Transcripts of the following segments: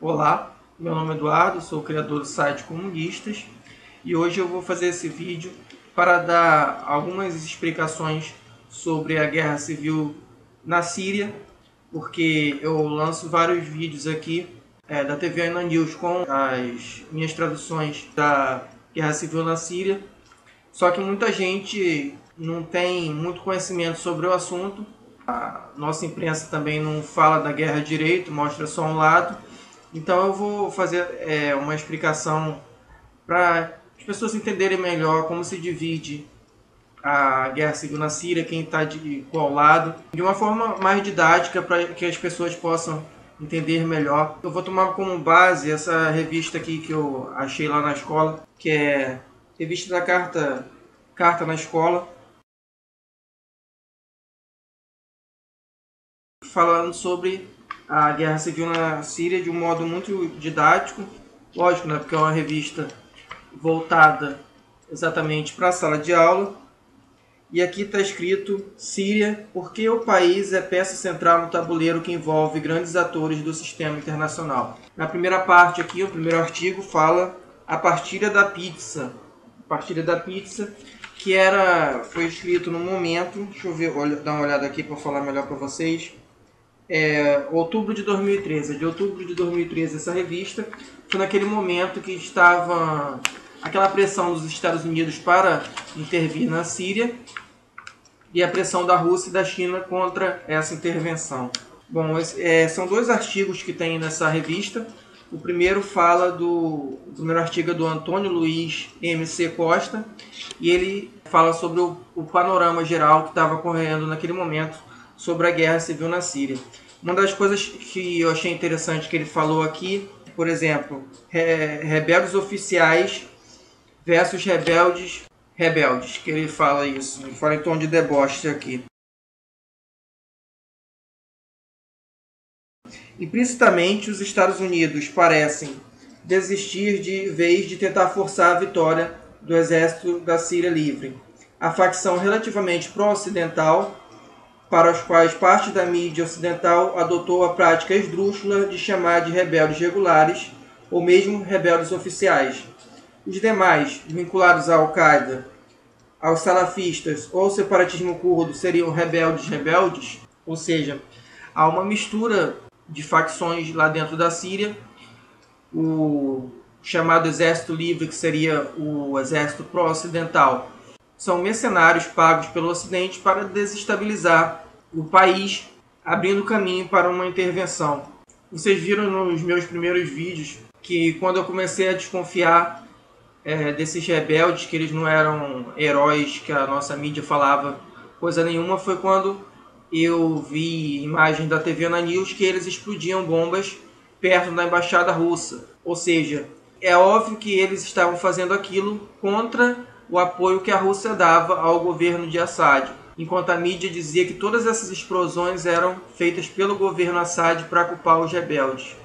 Olá, meu nome é Eduardo, sou o criador do site Comunistas e hoje eu vou fazer esse vídeo para dar algumas explicações sobre a guerra civil na Síria, porque eu lanço vários vídeos aqui da TV Ana News com as minhas traduções da guerra civil na Síria, só que muita gente não tem muito conhecimento sobre o assunto. A nossa imprensa também não fala da guerra direito, mostra só um lado. Então eu vou fazer uma explicação para as pessoas entenderem melhor como se divide a guerra civil na Síria, quem está de qual lado, de uma forma mais didática para que as pessoas possam entender melhor. Eu vou tomar como base essa revista aqui que eu achei lá na escola, que é revista da Carta na Escola, falando sobre a guerra civil na Síria de um modo muito didático, lógico, né, porque é uma revista voltada exatamente para a sala de aula. E aqui está escrito: Síria, porque o país é peça central no tabuleiro que envolve grandes atores do sistema internacional. Na primeira parte aqui, o primeiro artigo fala a partilha da pizza. A partilha da pizza, que foi escrito no momento, deixa eu ver, dar uma olhada aqui para falar melhor para vocês. Outubro de 2013, de outubro de 2013 essa revista, foi naquele momento que estava aquela pressão dos Estados Unidos para intervir na Síria e a pressão da Rússia e da China contra essa intervenção. Bom, são dois artigos que tem nessa revista. O primeiro o primeiro artigo é do Antônio Luiz M.C. Costa, e ele fala sobre o panorama geral que estava ocorrendo naquele momento sobre a guerra civil na Síria. Uma das coisas que eu achei interessante que ele falou aqui, por exemplo, rebeldes oficiais versus rebeldes, que ele fala isso, ele fala em tom de deboche aqui. Implicitamente, os Estados Unidos parecem desistir de vez de tentar forçar a vitória do exército da Síria livre. A facção relativamente pró-ocidental, para os quais parte da mídia ocidental adotou a prática esdrúxula de chamar de rebeldes regulares ou mesmo rebeldes oficiais. Os demais, vinculados à Al-Qaeda, aos salafistas ou ao separatismo curdo, seriam rebeldes, ou seja, há uma mistura de facções lá dentro da Síria. O chamado Exército Livre, que seria o exército pró-ocidental, são mercenários pagos pelo Ocidente para desestabilizar o país, abrindo caminho para uma intervenção. Vocês viram nos meus primeiros vídeos que quando eu comecei a desconfiar desses rebeldes, que eles não eram heróis que a nossa mídia falava coisa nenhuma, foi quando eu vi imagem da TV Ana News que eles explodiam bombas perto da embaixada russa. Ou seja, é óbvio que eles estavam fazendo aquilo contra o apoio que a Rússia dava ao governo de Assad, enquanto a mídia dizia que todas essas explosões eram feitas pelo governo Assad para culpar os rebeldes.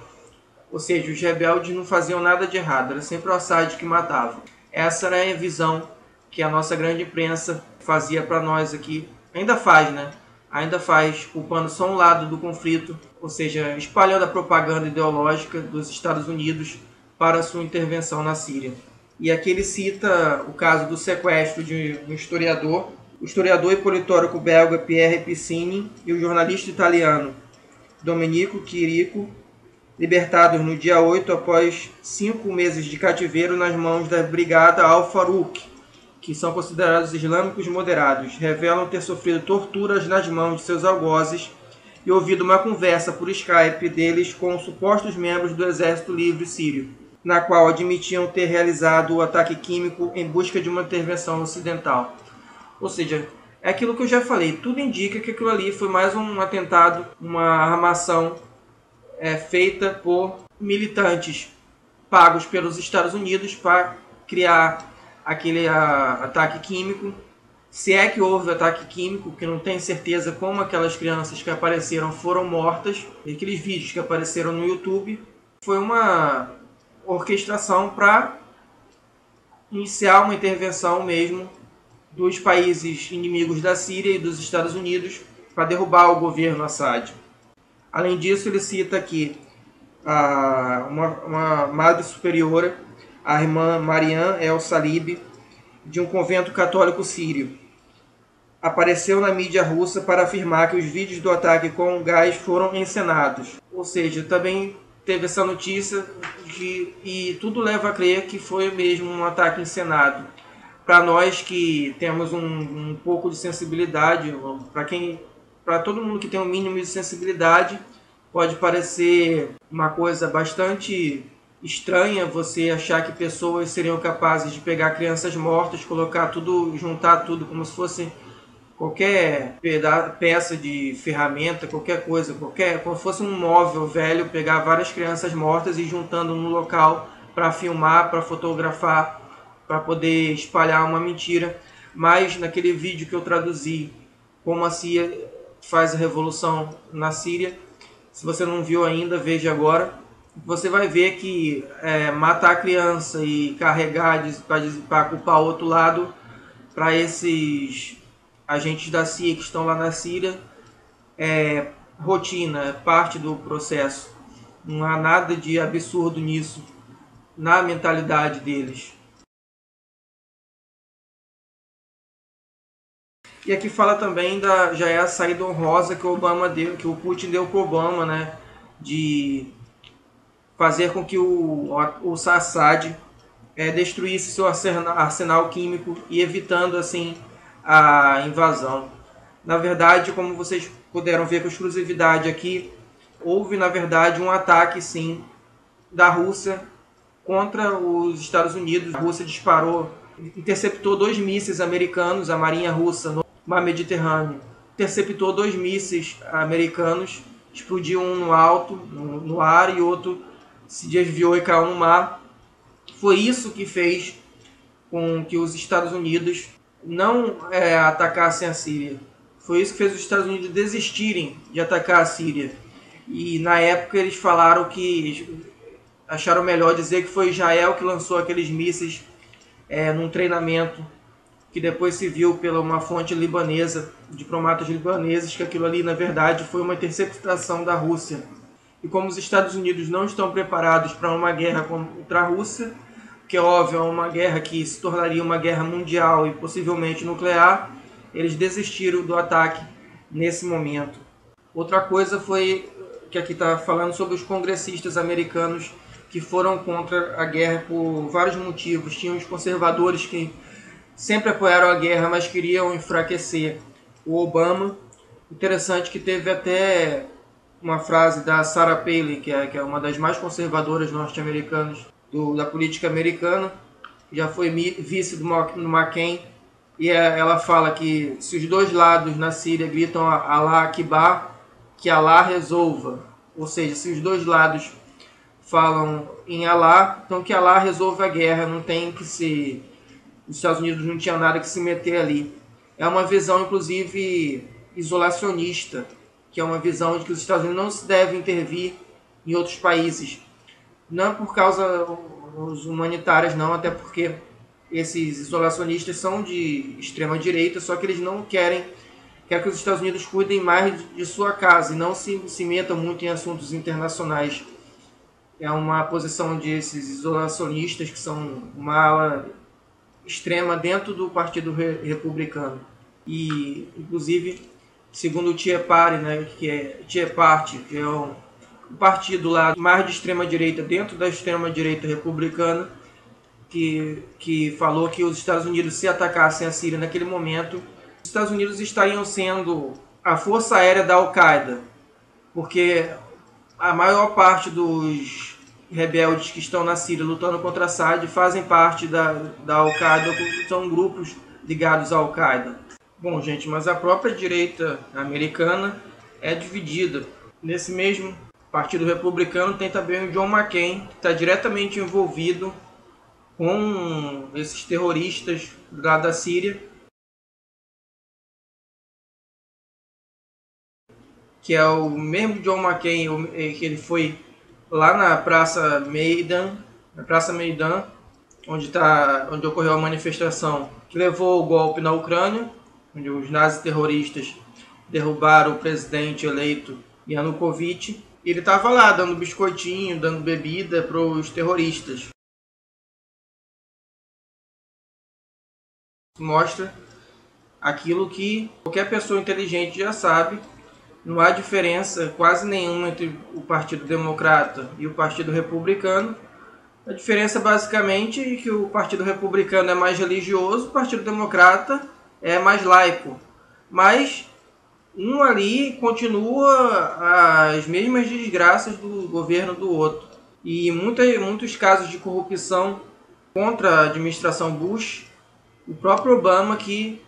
Ou seja, os rebeldes não faziam nada de errado, era sempre o Assad que matava. Essa era a visão que a nossa grande imprensa fazia para nós aqui. Ainda faz, né? Ainda faz, culpando só um lado do conflito, ou seja, espalhando a propaganda ideológica dos Estados Unidos para a sua intervenção na Síria. E aqui ele cita o caso do sequestro de um historiador, o historiador e politólogo belga Pierre Piscini e o jornalista italiano Domenico Chirico, libertados no dia 8 após 5 meses de cativeiro nas mãos da Brigada Al-Farouq, que são considerados islâmicos moderados, revelam ter sofrido torturas nas mãos de seus algozes e ouvido uma conversa por Skype deles com supostos membros do Exército Livre Sírio, na qual admitiam ter realizado o ataque químico em busca de uma intervenção ocidental. Ou seja, é aquilo que eu já falei, tudo indica que aquilo ali foi mais um atentado, uma armação feita por militantes pagos pelos Estados Unidos para criar aquele ataque químico. Se é que houve ataque químico, que não tem certeza como aquelas crianças que apareceram foram mortas, e aqueles vídeos que apareceram no YouTube, foi uma orquestração para iniciar uma intervenção mesmo dos países inimigos da Síria e dos Estados Unidos para derrubar o governo Assad. Além disso, ele cita aqui uma madre superiora, a irmã Mariam El-Salib, de um convento católico sírio, apareceu na mídia russa para afirmar que os vídeos do ataque com gás foram encenados. Ou seja, também teve essa notícia e tudo leva a crer que foi mesmo um ataque encenado. Para nós que temos um pouco de sensibilidade, para todo mundo que tem um mínimo de sensibilidade, pode parecer uma coisa bastante estranha você achar que pessoas seriam capazes de pegar crianças mortas, colocar tudo, juntar tudo como se fosse qualquer peça de ferramenta, qualquer coisa, como se fosse um móvel velho, pegar várias crianças mortas e juntando no local para filmar, para fotografar, para poder espalhar uma mentira. Mas naquele vídeo que eu traduzi, como a CIA faz a revolução na Síria, se você não viu ainda, veja agora. Você vai ver que matar a criança e carregar para culpar o outro lado, para esses agentes da CIA que estão lá na Síria, é rotina, é parte do processo. Não há nada de absurdo nisso, na mentalidade deles. E aqui fala também já é a saída honrosa que o Obama deu, que o Putin deu para o Obama, né, de fazer com que o Assad destruísse seu arsenal químico e evitando assim a invasão. Na verdade, como vocês puderam ver com exclusividade aqui, houve na verdade um ataque sim da Rússia contra os Estados Unidos. A Rússia interceptou 2 mísseis americanos, a Marinha Russa no Mar Mediterrâneo interceptou 2 mísseis americanos, explodiu um no alto, no ar, e outro se desviou e caiu no mar. Foi isso que fez com que os Estados Unidos não atacassem a Síria. Foi isso que fez os Estados Unidos desistirem de atacar a Síria. E na época eles falaram que acharam melhor dizer que foi Israel que lançou aqueles mísseis num treinamento, que depois se viu pela uma fonte libanesa, diplomatas libaneses, que aquilo ali na verdade foi uma interceptação da Rússia. E como os Estados Unidos não estão preparados para uma guerra contra a Rússia, que é óbvio, é uma guerra que se tornaria uma guerra mundial e possivelmente nuclear, eles desistiram do ataque nesse momento. Outra coisa foi que aqui está falando sobre os congressistas americanos que foram contra a guerra por vários motivos. Tinham os conservadores que sempre apoiaram a guerra, mas queriam enfraquecer o Obama. Interessante que teve até uma frase da Sarah Palin, que é uma das mais conservadoras norte-americanas da política americana, já foi vice do McCain, e ela fala que se os dois lados na Síria gritam Allah Akbar, que Allah resolva. Ou seja, se os dois lados falam em Allah, então que Allah resolva a guerra, não tem que se... Os Estados Unidos não tinham nada que se meter ali. É uma visão, inclusive, isolacionista, que é uma visão de que os Estados Unidos não se devem intervir em outros países. Não por causa dos humanitários, não, até porque esses isolacionistas são de extrema direita, só que eles não querem que os Estados Unidos cuidem mais de sua casa e não se metam muito em assuntos internacionais. É uma posição desses isolacionistas, que são uma ala extrema dentro do Partido Republicano. E, inclusive, segundo o Tea Party, né, que é Tea Party, que é o partido lá mais de extrema direita dentro da extrema direita republicana, que falou que os Estados Unidos, se atacassem a Síria naquele momento, os Estados Unidos estariam sendo a força aérea da Al-Qaeda, porque a maior parte dos rebeldes que estão na Síria lutando contra Assad fazem parte da Al-Qaeda, são grupos ligados à Al-Qaeda. Bom, gente, mas a própria direita americana é dividida. Nesse mesmo Partido Republicano tem também o John McCain, que está diretamente envolvido com esses terroristas lá da Síria, que é o mesmo John McCain, que ele foi lá na Praça Meidan, onde ocorreu a manifestação que levou ao golpe na Ucrânia, onde os nazis terroristas derrubaram o presidente eleito Yanukovych. Ele estava lá dando biscoitinho, dando bebida para os terroristas. Mostra aquilo que qualquer pessoa inteligente já sabe. Não há diferença quase nenhuma entre o Partido Democrata e o Partido Republicano. A diferença basicamente é que o Partido Republicano é mais religioso, o Partido Democrata é mais laico. Mas um ali continua as mesmas desgraças do governo do outro. E muitos casos de corrupção contra a administração Bush, o próprio Obama que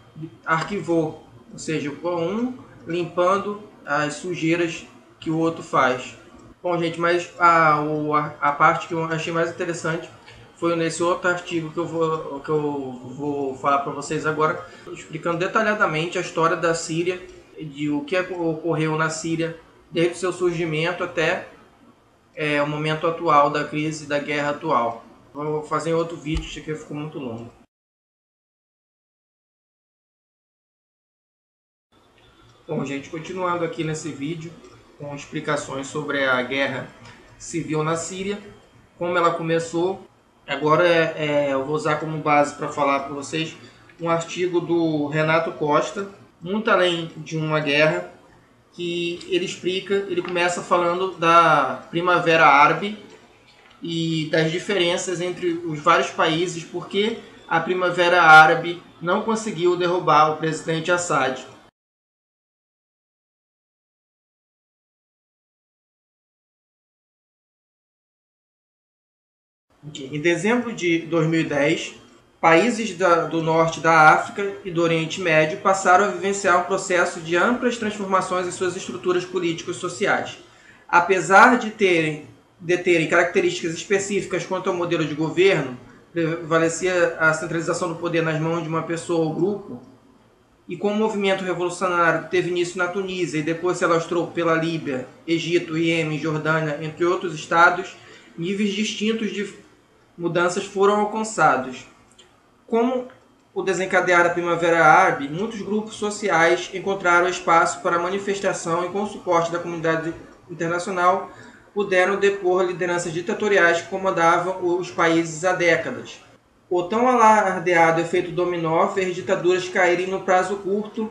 arquivou, ou seja, um limpando as sujeiras que o outro faz. Bom, gente, mas a parte que eu achei mais interessante foi nesse outro artigo que eu vou falar para vocês agora, explicando detalhadamente a história da Síria, de o que ocorreu na Síria desde o seu surgimento até o momento atual da crise, da guerra atual. Vou fazer outro vídeo, isso aqui ficou muito longo. Bom, gente, continuando aqui nesse vídeo com explicações sobre a guerra civil na Síria, como ela começou. Agora eu vou usar como base para falar para vocês um artigo do Renato Costa, Muito Além de uma Guerra, que ele começa falando da Primavera Árabe e das diferenças entre os vários países, porque a Primavera Árabe não conseguiu derrubar o presidente Assad. Em dezembro de 2010, países do norte da África e do Oriente Médio passaram a vivenciar um processo de amplas transformações em suas estruturas políticas e sociais. Apesar de terem características específicas quanto ao modelo de governo, prevalecia a centralização do poder nas mãos de uma pessoa ou grupo, e como o movimento revolucionário teve início na Tunísia e depois se alastrou pela Líbia, Egito, Iêmen, Jordânia, entre outros estados, níveis distintos de mudanças foram alcançados. Com o desencadear da Primavera Árabe, muitos grupos sociais encontraram espaço para manifestação e, com o suporte da comunidade internacional, puderam depor lideranças ditatoriais que comandavam os países há décadas. O tão alardeado efeito dominó fez ditaduras caírem no prazo curto.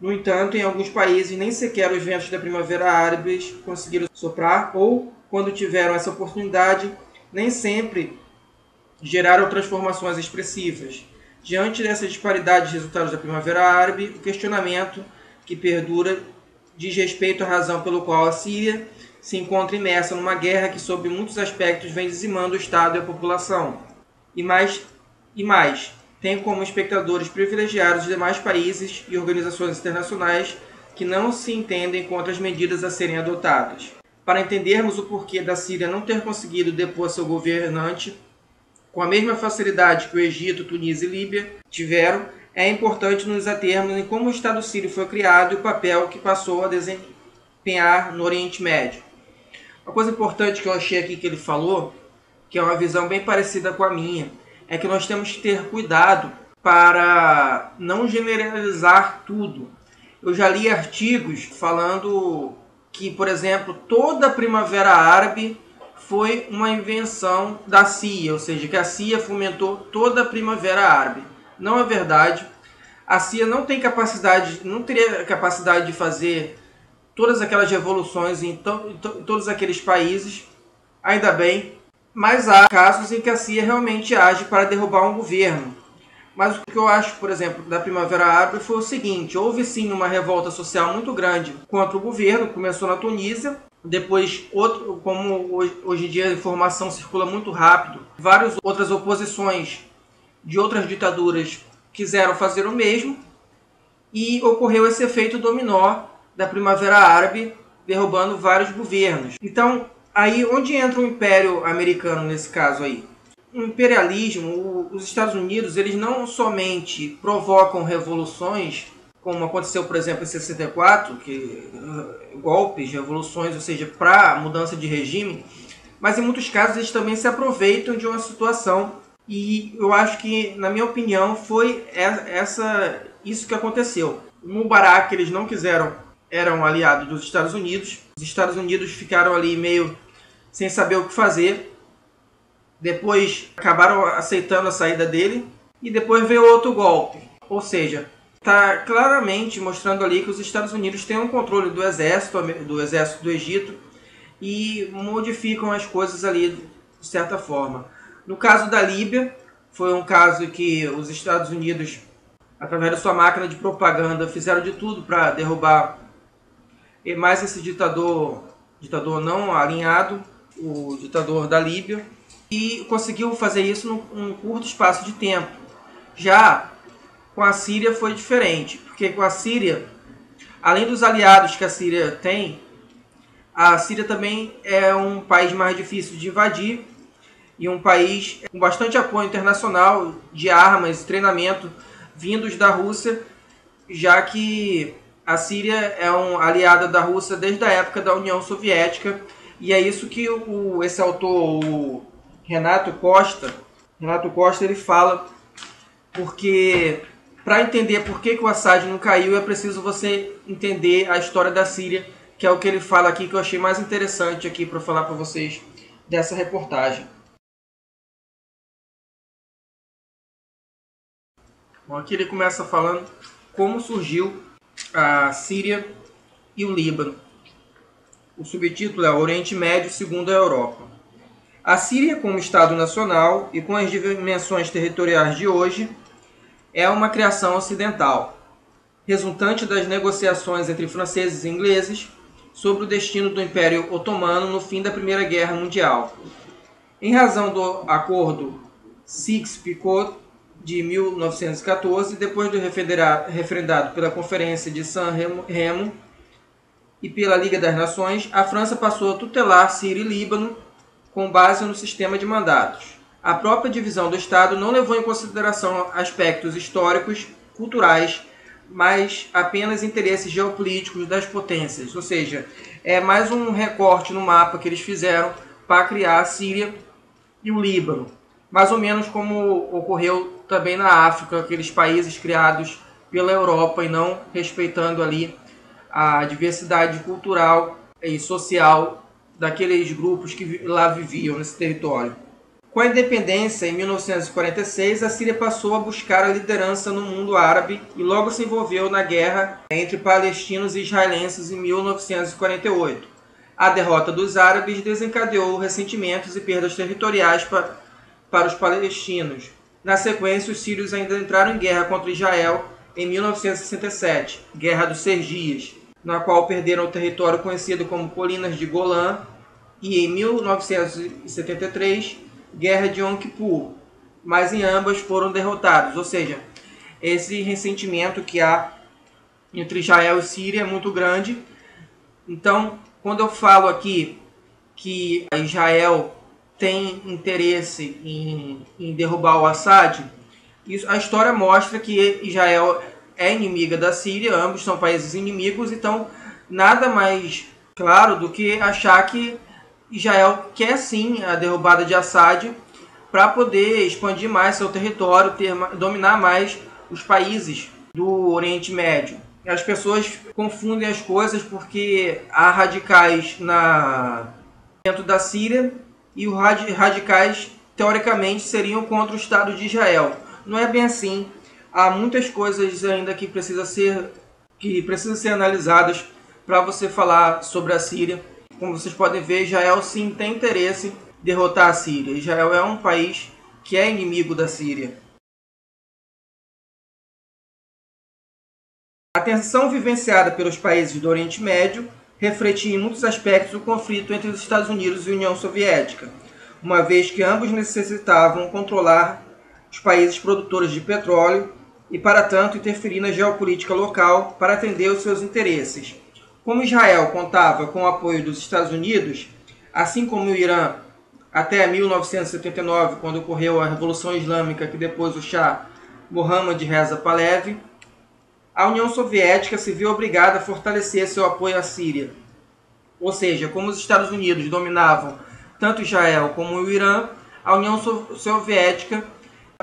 No entanto, em alguns países, nem sequer os ventos da Primavera Árabe conseguiram soprar, ou, quando tiveram essa oportunidade, nem sempre geraram transformações expressivas. Diante dessas disparidades de resultados da Primavera Árabe, o questionamento que perdura diz respeito à razão pelo qual a Síria se encontra imersa numa guerra que, sob muitos aspectos, vem dizimando o Estado e a população. E mais, tem como espectadores privilegiados os demais países e organizações internacionais que não se entendem contra as medidas a serem adotadas. Para entendermos o porquê da Síria não ter conseguido depor seu governante com a mesma facilidade que o Egito, Tunísia e Líbia tiveram, é importante nos atermos em como o Estado sírio foi criado e o papel que passou a desempenhar no Oriente Médio. Uma coisa importante que eu achei aqui que ele falou, que é uma visão bem parecida com a minha, é que nós temos que ter cuidado para não generalizar tudo. Eu já li artigos falando que, por exemplo, toda a Primavera Árabe foi uma invenção da CIA, ou seja, que a CIA fomentou toda a Primavera Árabe. Não é verdade. A CIA não teria capacidade de fazer todas aquelas revoluções em todos aqueles países, ainda bem, mas há casos em que a CIA realmente age para derrubar um governo. Mas o que eu acho, por exemplo, da Primavera Árabe foi o seguinte: houve sim uma revolta social muito grande contra o governo, começou na Tunísia, depois, como hoje em dia a informação circula muito rápido, várias outras oposições de outras ditaduras quiseram fazer o mesmo, e ocorreu esse efeito dominó da Primavera Árabe, derrubando vários governos. Então, aí onde entra o Império Americano nesse caso aí? O imperialismo, os Estados Unidos, eles não somente provocam revoluções, como aconteceu, por exemplo, em 64, golpes, revoluções, ou seja, para mudança de regime, mas em muitos casos eles também se aproveitam de uma situação. E eu acho que, na minha opinião, foi isso que aconteceu. O Mubarak, eles não quiseram eram aliados dos Estados Unidos. Os Estados Unidos ficaram ali meio sem saber o que fazer. Depois acabaram aceitando a saída dele. E depois veio outro golpe. Ou seja, está claramente mostrando ali que os Estados Unidos têm um controle do exército do Egito e modificam as coisas ali de certa forma. No caso da Líbia, foi um caso que os Estados Unidos, através da sua máquina de propaganda, fizeram de tudo para derrubar mais esse ditador não alinhado, o ditador da Líbia, e conseguiu fazer isso num curto espaço de tempo. Já com a Síria foi diferente, porque com a Síria, além dos aliados que a Síria tem, a Síria também é um país mais difícil de invadir e um país com bastante apoio internacional de armas e treinamento vindos da Rússia, já que a Síria é aliada da Rússia desde a época da União Soviética, e é isso que esse autor, o Renato Costa, ele fala, porque para entender por que o Assad não caiu é preciso você entender a história da Síria, que é o que ele fala aqui, que eu achei mais interessante aqui para falar para vocês dessa reportagem. Bom, aqui ele começa falando como surgiu a Síria e o Líbano. O subtítulo é Oriente Médio segundo a Europa. A Síria, como Estado nacional e com as dimensões territoriais de hoje, é uma criação ocidental, resultante das negociações entre franceses e ingleses sobre o destino do Império Otomano no fim da Primeira Guerra Mundial. Em razão do Acordo Sykes-Picot de 1914, depois do referendado pela Conferência de San Remo e pela Liga das Nações, a França passou a tutelar Síria e Líbano com base no sistema de mandatos. A própria divisão do Estado não levou em consideração aspectos históricos, culturais, mas apenas interesses geopolíticos das potências. Ou seja, é mais um recorte no mapa que eles fizeram para criar a Síria e o Líbano. Mais ou menos como ocorreu também na África, aqueles países criados pela Europa e não respeitando ali a diversidade cultural e social daqueles grupos que lá viviam nesse território. Com a independência, em 1946, a Síria passou a buscar a liderança no mundo árabe e logo se envolveu na guerra entre palestinos e israelenses em 1948. A derrota dos árabes desencadeou ressentimentos e perdas territoriais para os palestinos. Na sequência, os sírios ainda entraram em guerra contra Israel em 1967, Guerra dos 6 Dias, na qual perderam o território conhecido como Colinas de Golã, e em 1973, Guerra de Yom Kippur, mas em ambas foram derrotados. Ou seja, esse ressentimento que há entre Israel e Síria é muito grande. Então, quando eu falo aqui que Israel tem interesse em derrubar o Assad, a história mostra que Israel é inimiga da Síria, ambos são países inimigos, então nada mais claro do que achar que Israel quer sim a derrubada de Assad para poder expandir mais seu território, dominar mais os países do Oriente Médio. As pessoas confundem as coisas porque há radicais dentro da Síria e os radicais, teoricamente, seriam contra o Estado de Israel. Não é bem assim. Há muitas coisas ainda que precisam ser analisadas para você falar sobre a Síria. Como vocês podem ver, Israel sim tem interesse em derrotar a Síria. Israel é um país que é inimigo da Síria. A tensão vivenciada pelos países do Oriente Médio refletia em muitos aspectos o conflito entre os Estados Unidos e a União Soviética, uma vez que ambos necessitavam controlar os países produtores de petróleo e, para tanto, interferir na geopolítica local para atender aos seus interesses. Como Israel contava com o apoio dos Estados Unidos, assim como o Irã até 1979, quando ocorreu a Revolução Islâmica que depois o Shah Mohammad Reza Pahlavi, a União Soviética se viu obrigada a fortalecer seu apoio à Síria. Ou seja, como os Estados Unidos dominavam tanto Israel como o Irã, a União Soviética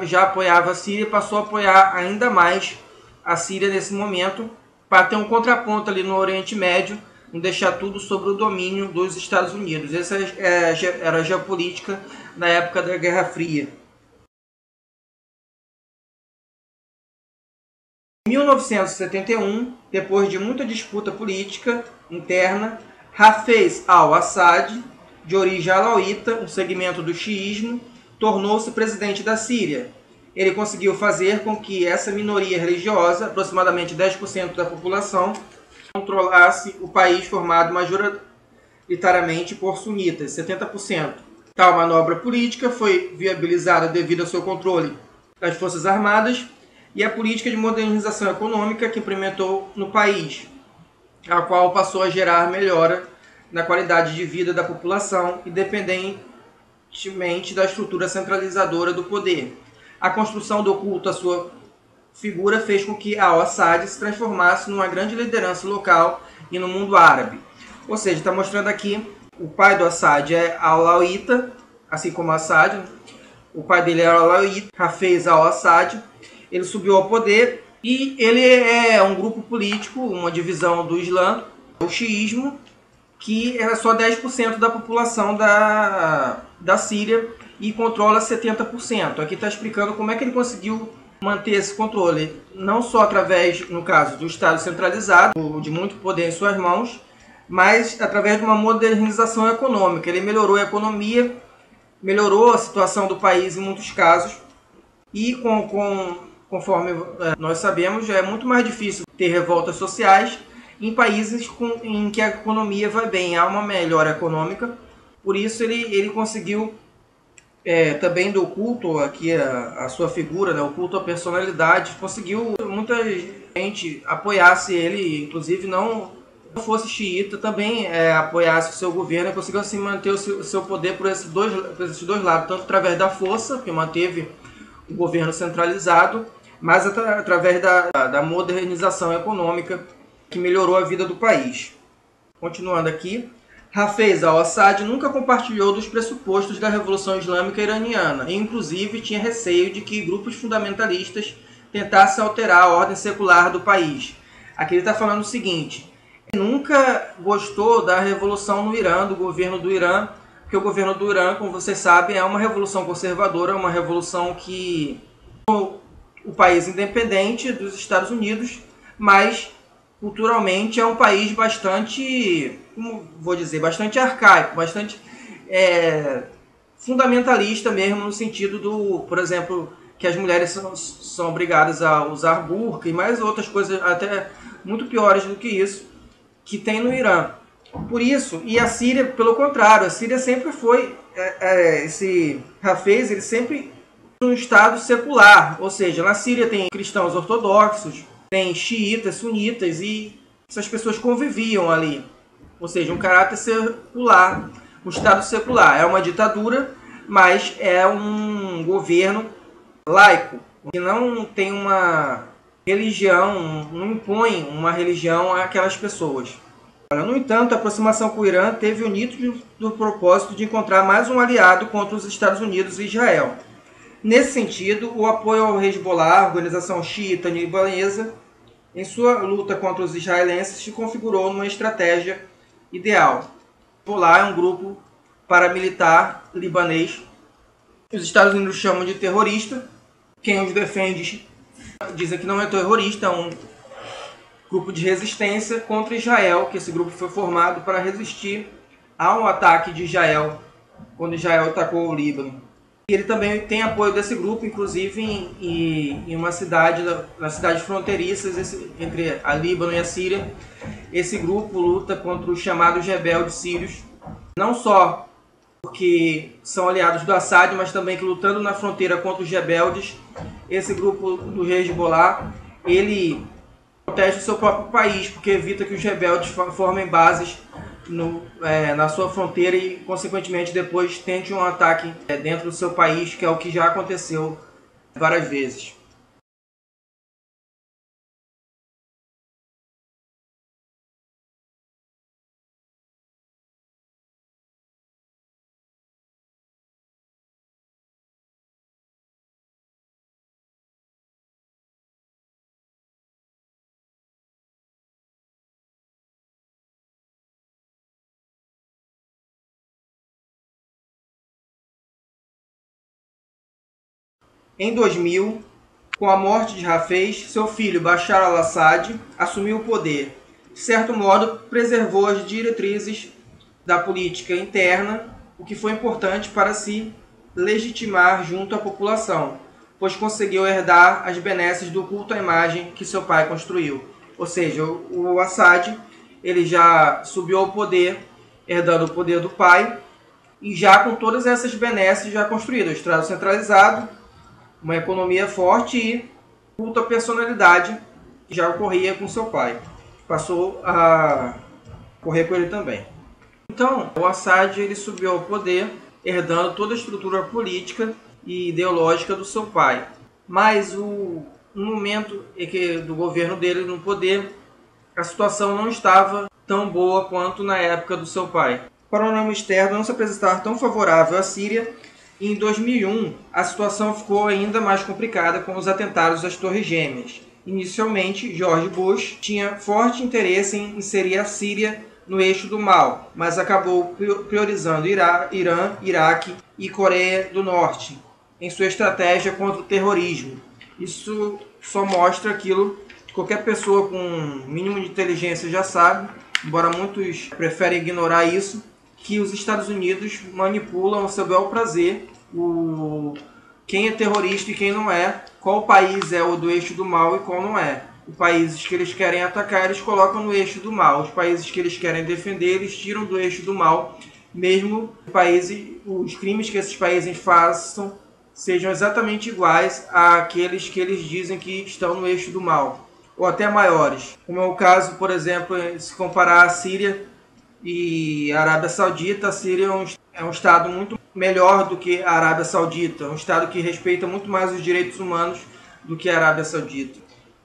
já apoiava a Síria e passou a apoiar ainda mais a Síria nesse momento, para ter um contraponto ali no Oriente Médio, não deixar tudo sobre o domínio dos Estados Unidos. Essa era a geopolítica na época da Guerra Fria. Em 1971, depois de muita disputa política interna, Hafez al-Assad, de origem alauíta, um segmento do xiismo, tornou-se presidente da Síria. Ele conseguiu fazer com que essa minoria religiosa, aproximadamente 10% da população, controlasse o país formado majoritariamente por sunitas, 70%. Tal manobra política foi viabilizada devido ao seu controle das Forças Armadas e a política de modernização econômica que implementou no país, a qual passou a gerar melhora na qualidade de vida da população, independentemente da estrutura centralizadora do poder. A construção do culto à sua figura fez com que al-Assad se transformasse numa grande liderança local e no mundo árabe. Ou seja, está mostrando aqui, o pai do Assad é alauíta, assim como Assad. O pai dele era alauíta, Hafez al-Assad. Ele subiu ao poder e ele é um grupo político, uma divisão do Islã, o xiismo, que é só 10% da população da Síria e controla 70%. Aqui está explicando como é que ele conseguiu manter esse controle, não só através, no caso, do Estado centralizado, de muito poder em suas mãos, mas através de uma modernização econômica. Ele melhorou a economia, melhorou a situação do país em muitos casos, e conforme nós sabemos, é muito mais difícil ter revoltas sociais em países em que a economia vai bem, há uma melhora econômica. Por isso ele conseguiu também do culto aqui a sua figura, né, o culto à personalidade, conseguiu muita gente apoiasse ele, inclusive não fosse xiita, também apoiasse o seu governo, conseguiu assim manter o seu poder por esses dois lados, tanto através da força, que manteve o governo centralizado, mas através da modernização econômica, que melhorou a vida do país. Continuando aqui, Hafez al-Assad nunca compartilhou dos pressupostos da Revolução Islâmica Iraniana e, inclusive, tinha receio de que grupos fundamentalistas tentassem alterar a ordem secular do país. Aqui ele está falando o seguinte: ele nunca gostou da revolução no Irã, do governo do Irã, porque o governo do Irã, como vocês sabem, é uma revolução conservadora, uma revolução que o país independente dos Estados Unidos, mas culturalmente é um país bastante, como vou dizer, bastante arcaico, bastante fundamentalista mesmo, no sentido do, por exemplo, que as mulheres são obrigadas a usar burca e mais outras coisas até muito piores do que isso que tem no Irã. Por isso, e a Síria, pelo contrário, a Síria sempre foi, esse Hafez, ele sempre um estado secular, ou seja, na Síria tem cristãos ortodoxos, tem xiitas, sunitas, e essas pessoas conviviam ali. Ou seja, um caráter secular, um estado secular. É uma ditadura, mas é um governo laico, que não tem uma religião, não impõe uma religião àquelas pessoas. No entanto, a aproximação com o Irã teve o nítido propósito de encontrar mais um aliado contra os Estados Unidos e Israel. Nesse sentido, o apoio ao Hezbollah, a organização xiita libanesa, em sua luta contra os israelenses, se configurou numa estratégia ideal. O Hezbollah é um grupo paramilitar libanês. Os Estados Unidos chamam de terrorista. Quem os defende dizem que não é terrorista, é um grupo de resistência contra Israel, que esse grupo foi formado para resistir ao ataque de Israel, quando Israel atacou o Líbano. Ele também tem apoio desse grupo, inclusive em uma cidade, nas cidades fronteiriças entre a Líbano e a Síria. Esse grupo luta contra os chamados rebeldes sírios, não só porque são aliados do Assad, mas também que lutando na fronteira contra os rebeldes, esse grupo do Hezbollah, ele protege o seu próprio país, porque evita que os rebeldes formem bases na sua fronteira e, consequentemente, depois tente um ataque dentro do seu país, que é o que já aconteceu várias vezes. Em 2000, com a morte de Hafez, seu filho Bashar al-Assad assumiu o poder. De certo modo, preservou as diretrizes da política interna, o que foi importante para se legitimar junto à população, pois conseguiu herdar as benesses do culto à imagem que seu pai construiu. Ou seja, o Assad ele já subiu ao poder, herdando o poder do pai, e já com todas essas benesses já construídas, Estado centralizado, uma economia forte e culto à personalidade que já ocorria com seu pai. Passou a ocorrer com ele também. Então, o Assad ele subiu ao poder, herdando toda a estrutura política e ideológica do seu pai. Mas no momento em que do governo dele no poder, a situação não estava tão boa quanto na época do seu pai. O panorama externo não se apresentava tão favorável à Síria, e em 2001 a situação ficou ainda mais complicada com os atentados às Torres Gêmeas. Inicialmente, George Bush tinha forte interesse em inserir a Síria no eixo do mal, mas acabou priorizando Irã, Iraque e Coreia do Norte em sua estratégia contra o terrorismo. Isso só mostra aquilo que qualquer pessoa com um mínimo de inteligência já sabe, embora muitos preferem ignorar isso, que os Estados Unidos manipulam ao seu bel prazer quem é terrorista e quem não é, qual país é o do eixo do mal e qual não é. Os países que eles querem atacar, eles colocam no eixo do mal. Os países que eles querem defender, eles tiram do eixo do mal, mesmo os crimes que esses países façam sejam exatamente iguais àqueles que eles dizem que estão no eixo do mal, ou até maiores. Como é o caso, por exemplo, se comparar a Síria e a Arábia Saudita, a Síria é um estado muito melhor do que a Arábia Saudita, um estado que respeita muito mais os direitos humanos do que a Arábia Saudita.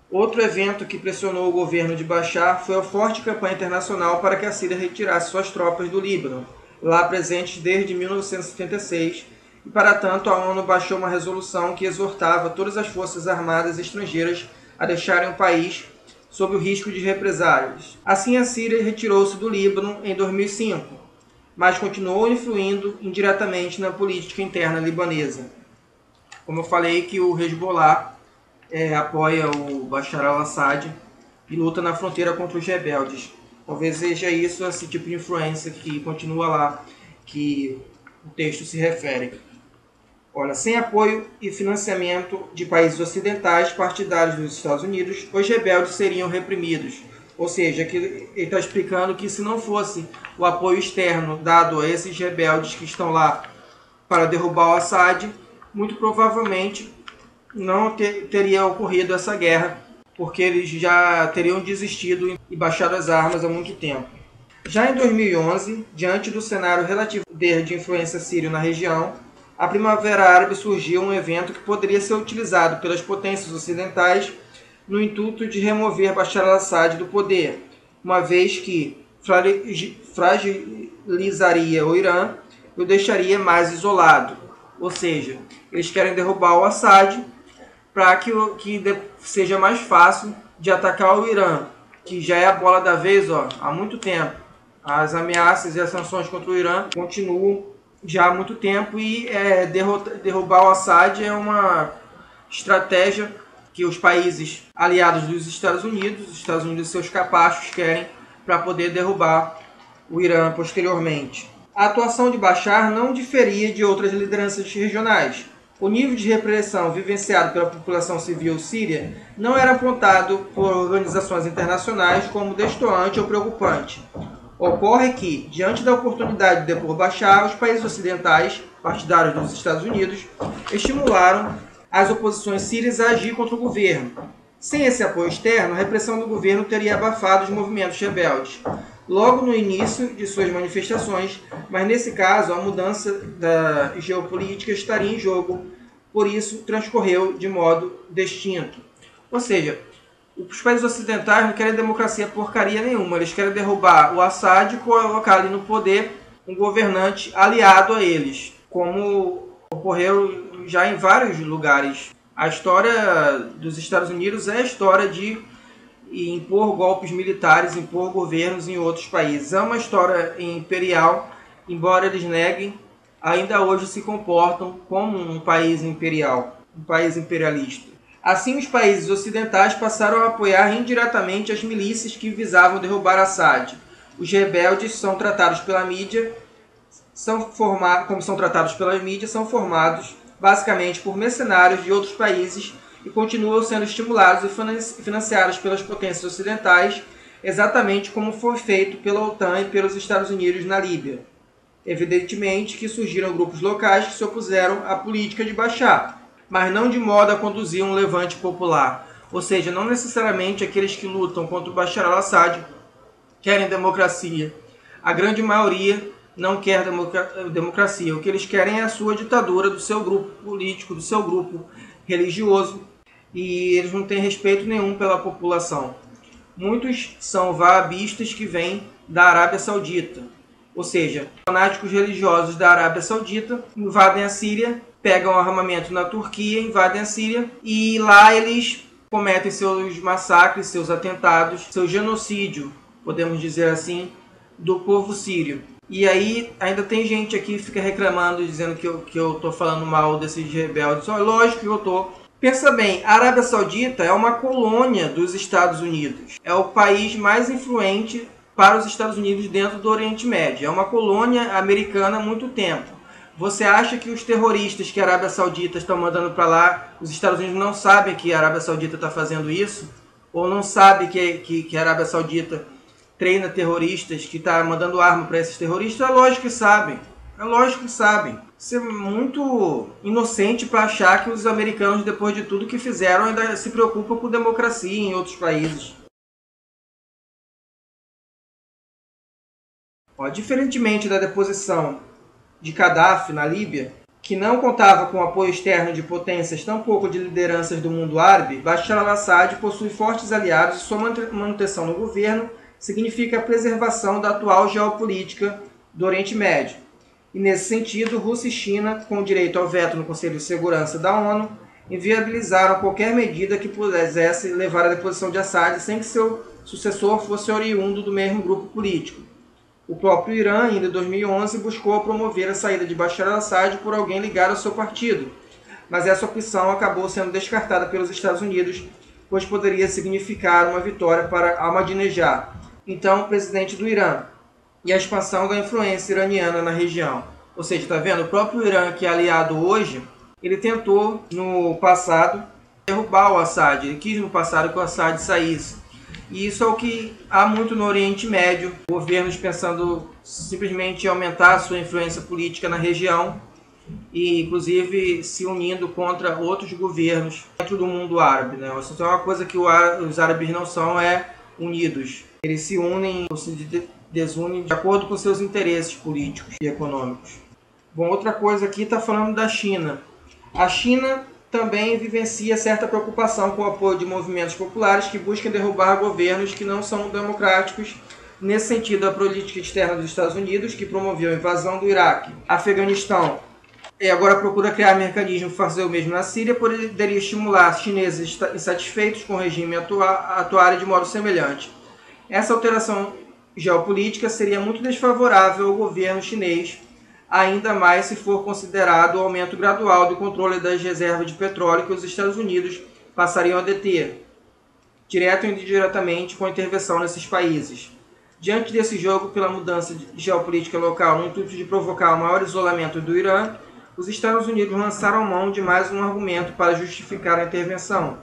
Outro evento que pressionou o governo de Bashar foi a forte campanha internacional para que a Síria retirasse suas tropas do Líbano, lá presentes desde 1976, e para tanto a ONU baixou uma resolução que exortava todas as forças armadas estrangeiras a deixarem o país sob o risco de represálias. Assim, a Síria retirou-se do Líbano em 2005, mas continuou influindo indiretamente na política interna libanesa. Como eu falei, que o Hezbollah apoia o Bashar al-Assad e luta na fronteira contra os rebeldes. Talvez seja isso, esse tipo de influência que continua lá, que o texto se refere. Olha, sem apoio e financiamento de países ocidentais partidários dos Estados Unidos, os rebeldes seriam reprimidos. Ou seja, que ele está explicando que se não fosse o apoio externo dado a esses rebeldes que estão lá para derrubar o Assad, muito provavelmente não teria ocorrido essa guerra, porque eles já teriam desistido e baixado as armas há muito tempo. Já em 2011, diante do cenário relativo de influência síria na região, a Primavera Árabe surgiu um evento que poderia ser utilizado pelas potências ocidentais no intuito de remover Bashar al-Assad do poder, uma vez que fragilizaria o Irã e o deixaria mais isolado. Ou seja, eles querem derrubar o Assad para que seja mais fácil de atacar o Irã, que já é a bola da vez há muito tempo. As ameaças e as sanções contra o Irã continuam já há muito tempo e derrubar o Assad é uma estratégia que os países aliados dos Estados Unidos e seus capachos querem para poder derrubar o Irã posteriormente. A atuação de Bashar não diferia de outras lideranças regionais. O nível de repressão vivenciado pela população civil síria não era apontado por organizações internacionais como destoante ou preocupante. Ocorre que, diante da oportunidade de depor Bashar, os países ocidentais, partidários dos Estados Unidos, estimularam as oposições sírias a agir contra o governo. Sem esse apoio externo, a repressão do governo teria abafado os movimentos rebeldes, logo no início de suas manifestações, mas nesse caso a mudança da geopolítica estaria em jogo, por isso transcorreu de modo distinto. Ou seja, os países ocidentais não querem democracia porcaria nenhuma, eles querem derrubar o Assad e colocar ali no poder um governante aliado a eles, como ocorreu já em vários lugares. A história dos Estados Unidos é a história de impor golpes militares, impor governos em outros países. É uma história imperial, embora eles neguem, ainda hoje se comportam como um país imperial. um país imperialista. Assim, os países ocidentais passaram a apoiar indiretamente as milícias que visavam derrubar Assad. Os rebeldes são tratados pela mídia, são formados basicamente por mercenários de outros países e continuam sendo estimulados e financiados pelas potências ocidentais, exatamente como foi feito pela OTAN e pelos Estados Unidos na Líbia. Evidentemente que surgiram grupos locais que se opuseram à política de Bashar, mas não de modo a conduzir um levante popular. Ou seja, não necessariamente aqueles que lutam contra o Bashar al-Assad querem democracia. A grande maioria não quer democracia. O que eles querem é a sua ditadura, do seu grupo político, do seu grupo religioso, e eles não têm respeito nenhum pela população. Muitos são wahabistas que vêm da Arábia Saudita, ou seja, fanáticos religiosos da Arábia Saudita invadem a Síria, pegam armamento na Turquia, invadem a Síria e lá eles cometem seus massacres, seus atentados, seu genocídio, podemos dizer assim, do povo sírio. E aí ainda tem gente aqui que fica reclamando, dizendo que eu estou falando mal desses rebeldes. Lógico que eu estou. Pensa bem, a Arábia Saudita é uma colônia dos Estados Unidos. É o país mais influente para os Estados Unidos dentro do Oriente Médio. É uma colônia americana há muito tempo. Você acha que os terroristas que a Arábia Saudita estão mandando para lá, os Estados Unidos não sabem que a Arábia Saudita está fazendo isso? Ou não sabe que a Arábia Saudita treina terroristas, que está mandando arma para esses terroristas? É lógico que sabem. É lógico que sabem. Você é muito inocente para achar que os americanos, depois de tudo que fizeram, ainda se preocupam com democracia em outros países. Diferentemente da deposição de Gaddafi na Líbia, que não contava com apoio externo de potências, tampouco de lideranças do mundo árabe, Bashar al-Assad possui fortes aliados e sua manutenção no governo significa a preservação da atual geopolítica do Oriente Médio. E nesse sentido, Rússia e China, com direito ao veto no Conselho de Segurança da ONU, inviabilizaram qualquer medida que pudesse levar à deposição de Assad sem que seu sucessor fosse oriundo do mesmo grupo político. O próprio Irã, ainda em 2011, buscou promover a saída de Bashar al-Assad por alguém ligado ao seu partido, mas essa opção acabou sendo descartada pelos Estados Unidos, pois poderia significar uma vitória para Ahmadinejad, então presidente do Irã, e a expansão da influência iraniana na região. Ou seja, está vendo? O próprio Irã, que é aliado hoje, ele tentou no passado derrubar o Assad, ele quis no passado que o Assad saísse. E isso é o que há muito no Oriente Médio, governos pensando simplesmente em aumentar a sua influência política na região e inclusive se unindo contra outros governos dentro do mundo árabe, né? Isso é uma coisa que os árabes não são unidos. Eles se unem ou se desunem de acordo com seus interesses políticos e econômicos. Bom, outra coisa aqui está falando da China. A China também vivencia certa preocupação com o apoio de movimentos populares que buscam derrubar governos que não são democráticos. Nesse sentido, a política externa dos Estados Unidos, que promoveu a invasão do Iraque, Afeganistão, e agora procura criar mecanismos para fazer o mesmo na Síria, poderia estimular chineses insatisfeitos com o regime a atuarem de modo semelhante. Essa alteração geopolítica seria muito desfavorável ao governo chinês, ainda mais se for considerado o aumento gradual do controle das reservas de petróleo que os Estados Unidos passariam a deter, direto ou indiretamente com a intervenção nesses países. Diante desse jogo pela mudança de geopolítica local no intuito de provocar o maior isolamento do Irã, os Estados Unidos lançaram mão de mais um argumento para justificar a intervenção: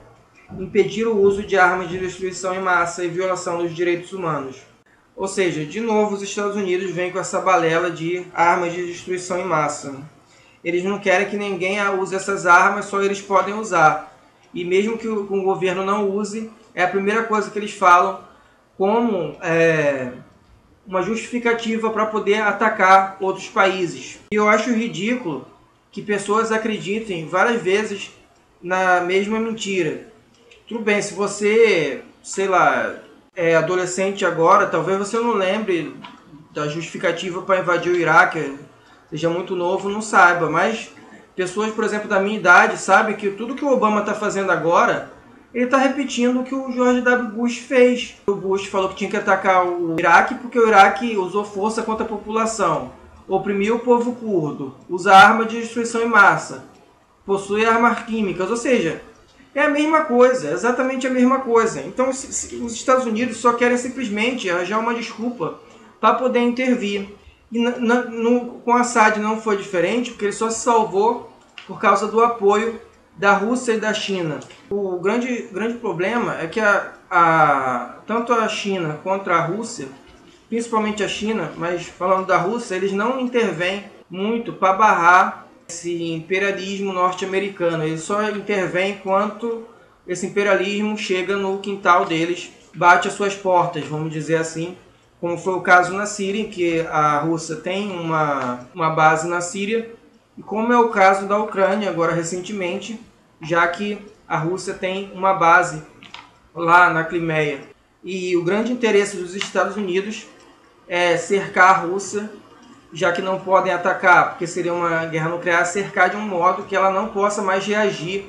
impedir o uso de armas de destruição em massa e violação dos direitos humanos. Ou seja, de novo os Estados Unidos vêm com essa balela de armas de destruição em massa. Eles não querem que ninguém use essas armas, só eles podem usar. E mesmo que o governo não use, é a primeira coisa que eles falam como uma justificativa para poder atacar outros países. E eu acho ridículo que pessoas acreditem várias vezes na mesma mentira. Tudo bem, se você, sei lá, é adolescente agora, talvez você não lembre da justificativa para invadir o Iraque, seja muito novo, não saiba, mas pessoas, por exemplo, da minha idade, sabem que tudo que o Obama está fazendo agora, ele está repetindo o que o George W. Bush fez. O Bush falou que tinha que atacar o Iraque porque o Iraque usou força contra a população, oprimiu o povo curdo, usa arma de destruição em massa. possui armas químicas, ou seja, é a mesma coisa, exatamente a mesma coisa. Então os Estados Unidos só querem simplesmente arranjar uma desculpa para poder intervir. E com Assad não foi diferente, porque ele só se salvou por causa do apoio da Rússia e da China. O grande problema é que tanto a China quanto a Rússia, principalmente a China, mas falando da Rússia, eles não intervêm muito para barrar esse imperialismo norte-americano. Eles só intervêm quando esse imperialismo chega no quintal deles, bate às suas portas, vamos dizer assim, como foi o caso na Síria, em que a Rússia tem uma base na Síria, e como é o caso da Ucrânia, agora recentemente, já que a Rússia tem uma base lá na Crimeia. E o grande interesse dos Estados Unidos é cercar a Rússia, já que não podem atacar, porque seria uma guerra nuclear, cercar de um modo que ela não possa mais reagir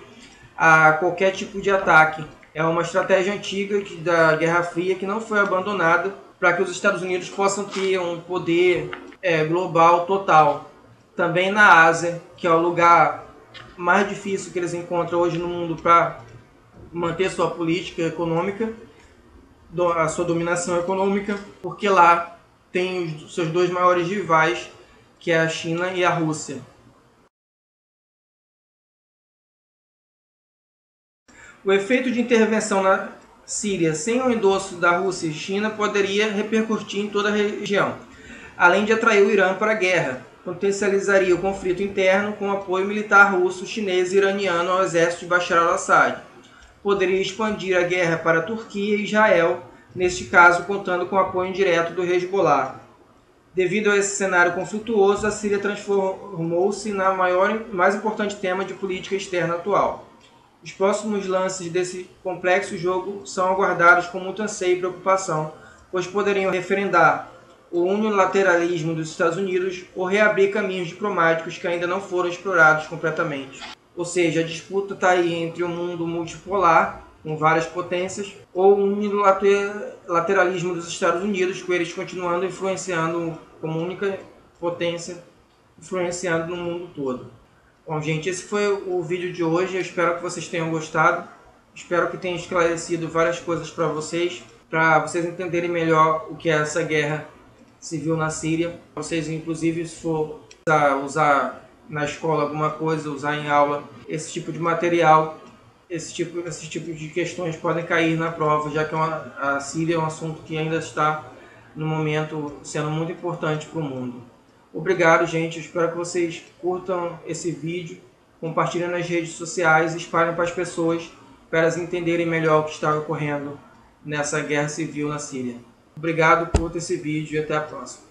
a qualquer tipo de ataque. É uma estratégia antiga da Guerra Fria que não foi abandonada para que os Estados Unidos possam ter um poder global total. Também na Ásia, que é o lugar mais difícil que eles encontram hoje no mundo para manter sua política econômica, a sua dominação econômica, porque lá tem os seus dois maiores rivais, que é a China e a Rússia. O efeito de intervenção na Síria sem o endosso da Rússia e China poderia repercutir em toda a região, além de atrair o Irã para a guerra. Potencializaria o conflito interno com o apoio militar russo, chinês e iraniano ao exército de Bashar al-Assad. Poderia expandir a guerra para a Turquia e Israel, neste caso contando com o apoio indireto do Hezbollah. Devido a esse cenário conflituoso, a Síria transformou-se na mais importante tema de política externa atual. Os próximos lances desse complexo jogo são aguardados com muito anseio e preocupação, pois poderiam referendar o unilateralismo dos Estados Unidos ou reabrir caminhos diplomáticos que ainda não foram explorados completamente. Ou seja, a disputa está aí entre um mundo multipolar, com várias potências, ou o unilateralismo dos Estados Unidos, com eles continuando influenciando como única potência, influenciando no mundo todo. Bom, gente, esse foi o vídeo de hoje. Eu espero que vocês tenham gostado. Espero que tenha esclarecido várias coisas para vocês entenderem melhor o que é essa guerra civil na Síria. Vocês, inclusive, se for usar na escola alguma coisa, usar em aula esse tipo de material, esse tipo de questões podem cair na prova, já que a Síria é um assunto que ainda está, no momento, sendo muito importante para o mundo. Obrigado, gente. Eu espero que vocês curtam esse vídeo, compartilhem nas redes sociais e espalhem para as pessoas para elas entenderem melhor o que está ocorrendo nessa guerra civil na Síria. Obrigado, curta esse vídeo e até a próxima.